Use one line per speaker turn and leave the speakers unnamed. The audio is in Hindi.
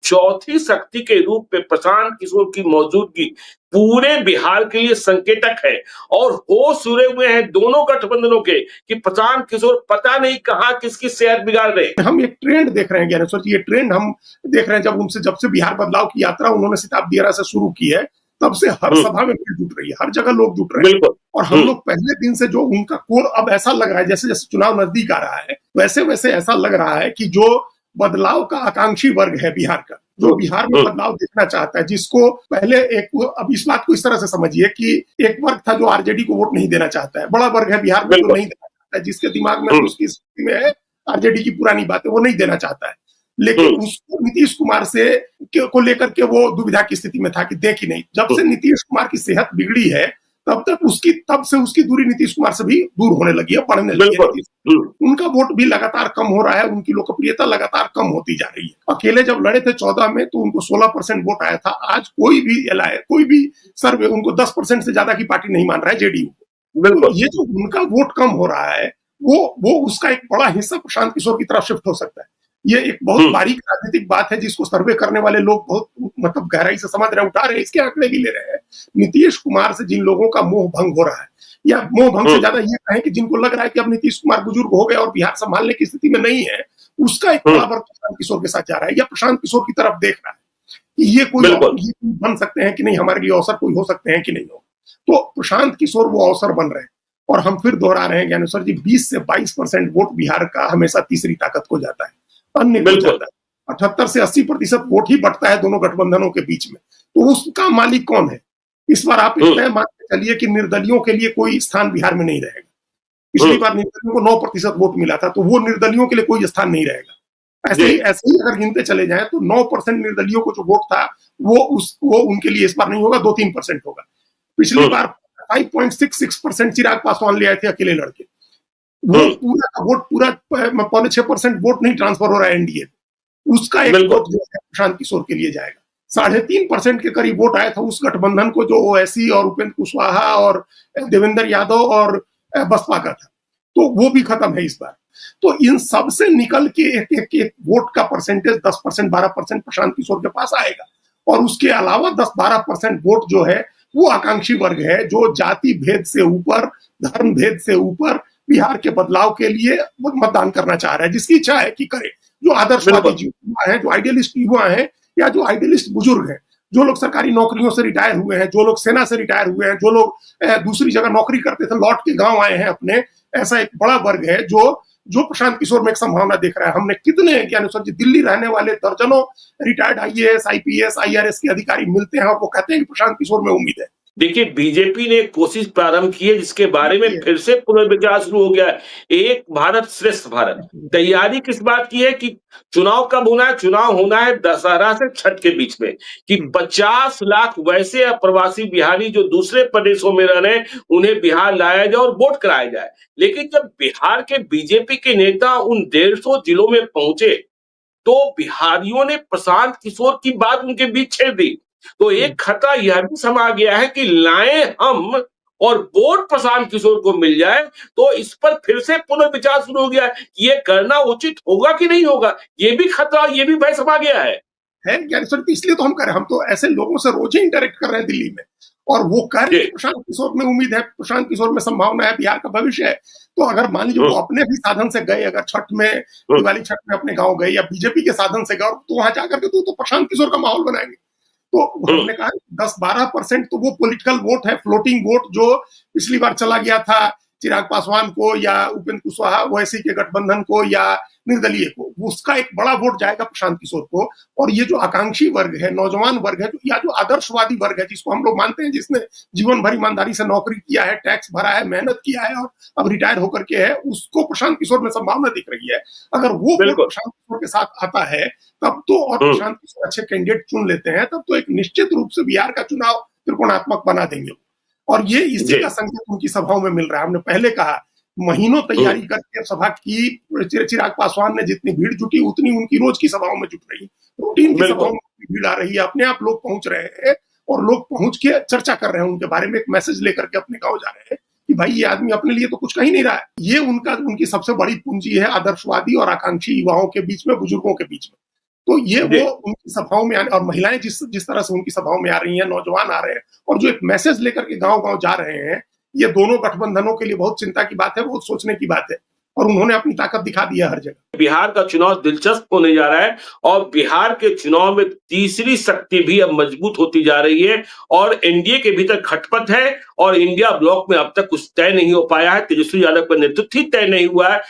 चौथी शक्ति के रूप में प्रशांत किशोर की मौजूदगी पूरे बिहार के लिए संकेतक है। और होश उड़े हुए हैं दोनों गठबंधनों के कि प्रशांत किशोर पता नहीं कहां किसकी सेहत बिगाड़ रहे हैं।
हम एक ट्रेंड देख रहे हैं ज्ञानेश्वर जी, ये ट्रेंड हम देख रहे हैं जब से बिहार बदलाव की यात्रा उन्होंने शताब्दी से शुरू की है, तब से हर सभा में भीड़ जुट रही है, हर जगह लोग जुट रहे हैं। और हम लोग पहले दिन से जो उनका कोर, अब ऐसा लग रहा है जैसे जैसे चुनाव नजदीक आ रहा है वैसे वैसे ऐसा लग रहा है कि जो बदलाव का आकांक्षी वर्ग है बिहार का, जो बिहार में बदलाव देखना चाहता है, जिसको पहले अब इस बात को इस तरह से समझिए कि एक वर्ग था जो आरजेडी को वोट नहीं देना चाहता है, बड़ा वर्ग है बिहार में जो नहीं देना चाहता है, जिसके दिमाग में उसकी स्थिति में है आरजेडी की पुरानी बातें वो नहीं देना चाहता है। लेकिन उसको नीतीश कुमार को लेकर के वो दुविधा की स्थिति में था कि देख ही नहीं। जब से नीतीश कुमार की सेहत बिगड़ी है तब से उसकी दूरी नीतीश कुमार से भी दूर होने लगी है, बढ़ने लगी है। उनका वोट भी लगातार कम हो रहा है, उनकी लोकप्रियता लगातार कम होती जा रही है। अकेले जब लड़े थे 14 में तो उनको 16% वोट आया था। आज कोई भी सर्वे उनको 10% से ज्यादा की पार्टी नहीं मान रहा है, जेडीयू को। तो ये जो उनका वोट कम हो रहा है वो उसका एक बड़ा हिस्सा प्रशांत किशोर की तरफ शिफ्ट हो सकता है। ये एक बहुत बारीक राजनीतिक बात है जिसको सर्वे करने वाले लोग बहुत गहराई से समझ रहे हैं, उठा रहे हैं, इसके आंकड़े भी ले रहे हैं। नीतीश कुमार से जिन लोगों का मोह भंग हो रहा है, या मोह भंग से ज्यादा ये कहें कि जिनको लग रहा है कि अब नीतीश कुमार बुजुर्ग हो गए और बिहार संभालने की स्थिति में नहीं है, उसका एक बड़ा वर्ग प्रशांत किशोर के साथ जा रहा है या प्रशांत किशोर की तरफ देख रहा है कि ये कोई बन सकते हैं कि नहीं, हमारे लिए अवसर कोई हो सकते हैं कि नहीं हो। तो प्रशांत किशोर वो अवसर बन रहे हैं। और हम फिर दोहरा रहे हैं ज्ञानेश्वर जी, 20 से 22% वोट बिहार का हमेशा तीसरी ताकत को जाता है, अन्य को जाता है। 78 से 80% वोट ही बढ़ता है दोनों गठबंधनों के बीच में। तो उसका मालिक कौन है? इस बार आप इतना मान के चलिए कि निर्दलियों के लिए कोई स्थान बिहार में नहीं रहेगा। पिछली बार निर्दलियों को 9% वोट मिला था, तो वो निर्दलियों के लिए कोई स्थान नहीं रहेगा। ऐसे ही अगर गिनते चले जाएं तो 9% निर्दलियों को जो वोट था वो उनके लिए इस बार नहीं होगा, 2-3% होगा। पिछली बार 5.66% चिराग पासवान ले आए थे अकेले लड़के। वो पूरा का वोट, पूरा 5.6% वोट नहीं ट्रांसफर हो रहा है एनडीए। उसका एक वोट जो है प्रशांत किशोर के लिए जाएगा। 3.5% के करीब वोट आया था उस गठबंधन को जो ओवैसी और उपेंद्र कुशवाहा और देवेंद्र यादव और बसपा का था, तो वो भी खत्म है इस बार। तो इन सब से निकल के एक वोट का परसेंटेज 10%, 12% प्रशांत किशोर के पास आएगा। और उसके अलावा 10-12% वोट जो है वो आकांक्षी वर्ग है, जो जाति भेद से ऊपर, धर्म भेद से ऊपर बिहार के बदलाव के लिए मतदान करना चाह रहा है, जिसकी इच्छा है कि करे। जो आदर्शवादी युवा है, जो आइडियलिस्ट युवा है, या जो आइडियलिस्ट बुजुर्ग है, जो लोग सरकारी नौकरियों से रिटायर हुए हैं, जो लोग सेना से रिटायर हुए हैं, जो लोग दूसरी जगह नौकरी करते थे लौट के गांव आए हैं अपने, ऐसा एक बड़ा वर्ग है जो प्रशांत किशोर में एक संभावना देख रहा है। हमने कितने ज्ञानेश्वर जी, दिल्ली रहने वाले दर्जनों रिटायर्ड आईएएस, आईपीएस, आईआरएस के अधिकारी मिलते हैं और वो कहते हैं कि प्रशांत किशोर में उम्मीद है।
देखिए, बीजेपी ने एक कोशिश प्रारंभ की है जिसके बारे में फिर से पुनर्विचार शुरू हो गया है। एक भारत श्रेष्ठ भारत। तैयारी किस बात की है कि चुनाव कब होना है? चुनाव होना है दशहरा से छठ के बीच में, कि 50 लाख वैसे अप्रवासी बिहारी जो दूसरे प्रदेशों में रह रहे हैं, उन्हें बिहार लाया जाए और वोट कराया जाए। लेकिन जब बिहार के बीजेपी के नेता उन 150 जिलों में पहुंचे तो बिहारियों ने प्रशांत किशोर की बात उनके बीच छेड़ दी। तो एक खतरा यह भी समा गया है कि लाएं हम और वोट प्रशांत किशोर को मिल जाए, तो इस पर फिर से पुनर्विचार शुरू हो गया है कि ये करना उचित होगा कि नहीं होगा। ये भी खतरा, ये भी भय समा गया है
ज्ञानेश्वर, इसलिए तो हम कर रहे हैं। हम तो ऐसे लोगों से रोज ही इंटरेक्ट कर रहे हैं दिल्ली में, और वो कह रहे हैं प्रशांत किशोर में उम्मीद है, प्रशांत किशोर में संभावना है, बिहार का भविष्य है। तो अगर मान लीजिए वो अपने भी साधन से गए, अगर छठ में, दिवाली छठ में अपने गांव गए, या बीजेपी के साधन से गए, तो वहां जाकर के तो प्रशांत किशोर का माहौल बनाएंगे। तो हमने कहा 10-12% तो वो पॉलिटिकल वोट है, फ्लोटिंग वोट, जो पिछली बार चला गया था चिराग पासवान को या उपेंद्र कुशवाहा ओवैसी के गठबंधन को या निर्दलीय को, उसका एक बड़ा वोट जाएगा प्रशांत किशोर को। और ये जो आकांक्षी वर्ग है, नौजवान वर्ग है, या जो आदर्शवादी वर्ग है, जिसको हम लोग मानते हैं, जिसने जीवन भर ईमानदारी से नौकरी किया है, टैक्स भरा है, मेहनत किया है और अब रिटायर होकर के है, उसको प्रशांत किशोर में संभावना दिख रही है। अगर वो वोट प्रशांत किशोर के साथ आता है तब तो, और प्रशांत किशोर अच्छे कैंडिडेट चुन लेते हैं, तब तो एक निश्चित रूप से बिहार का चुनाव त्रिकोणात्मक बना देंगे। और ये इसी का संकेत उनकी सभाओं में मिल रहा है। हमने पहले कहा, महीनों तैयारी करके सभा की चिराग पासवान ने जितनी भीड़ जुटी उतनी उनकी रोज की सभाओं में जुट रही, रूटीन की सभाओं में भीड़ आ रही है, अपने आप लोग पहुंच रहे हैं और लोग पहुंच के चर्चा कर रहे हैं उनके बारे में, एक मैसेज लेकर के अपने गांव जा रहे हैं कि भाई ये आदमी अपने लिए तो कुछ कह ही नहीं रहा है। ये उनकी सबसे बड़ी पूंजी है आदर्शवादी और आकांक्षी युवाओं के बीच में, बुजुर्गों के बीच में। तो ये वो उनकी सभाओं में आने और महिलाएं जिस तरह से उनकी सभाओं में आ रही हैं, नौजवान आ रहे हैं और जो एक मैसेज लेकर के गांव-गांव जा रहे हैं, ये दोनों गठबंधनों के लिए बहुत चिंता की बात है, बहुत सोचने की बात है और उन्होंने अपनी ताकत दिखा दी है हर जगह।
बिहार का चुनाव दिलचस्प होने जा रहा है और बिहार के चुनाव में तीसरी शक्ति भी अब मजबूत होती जा रही है और एनडीए के भीतर खटपट है और इंडिया ब्लॉक में अब तक कुछ तय नहीं हो पाया है। तेजस्वी यादव का नेतृत्व ही तय नहीं हुआ है।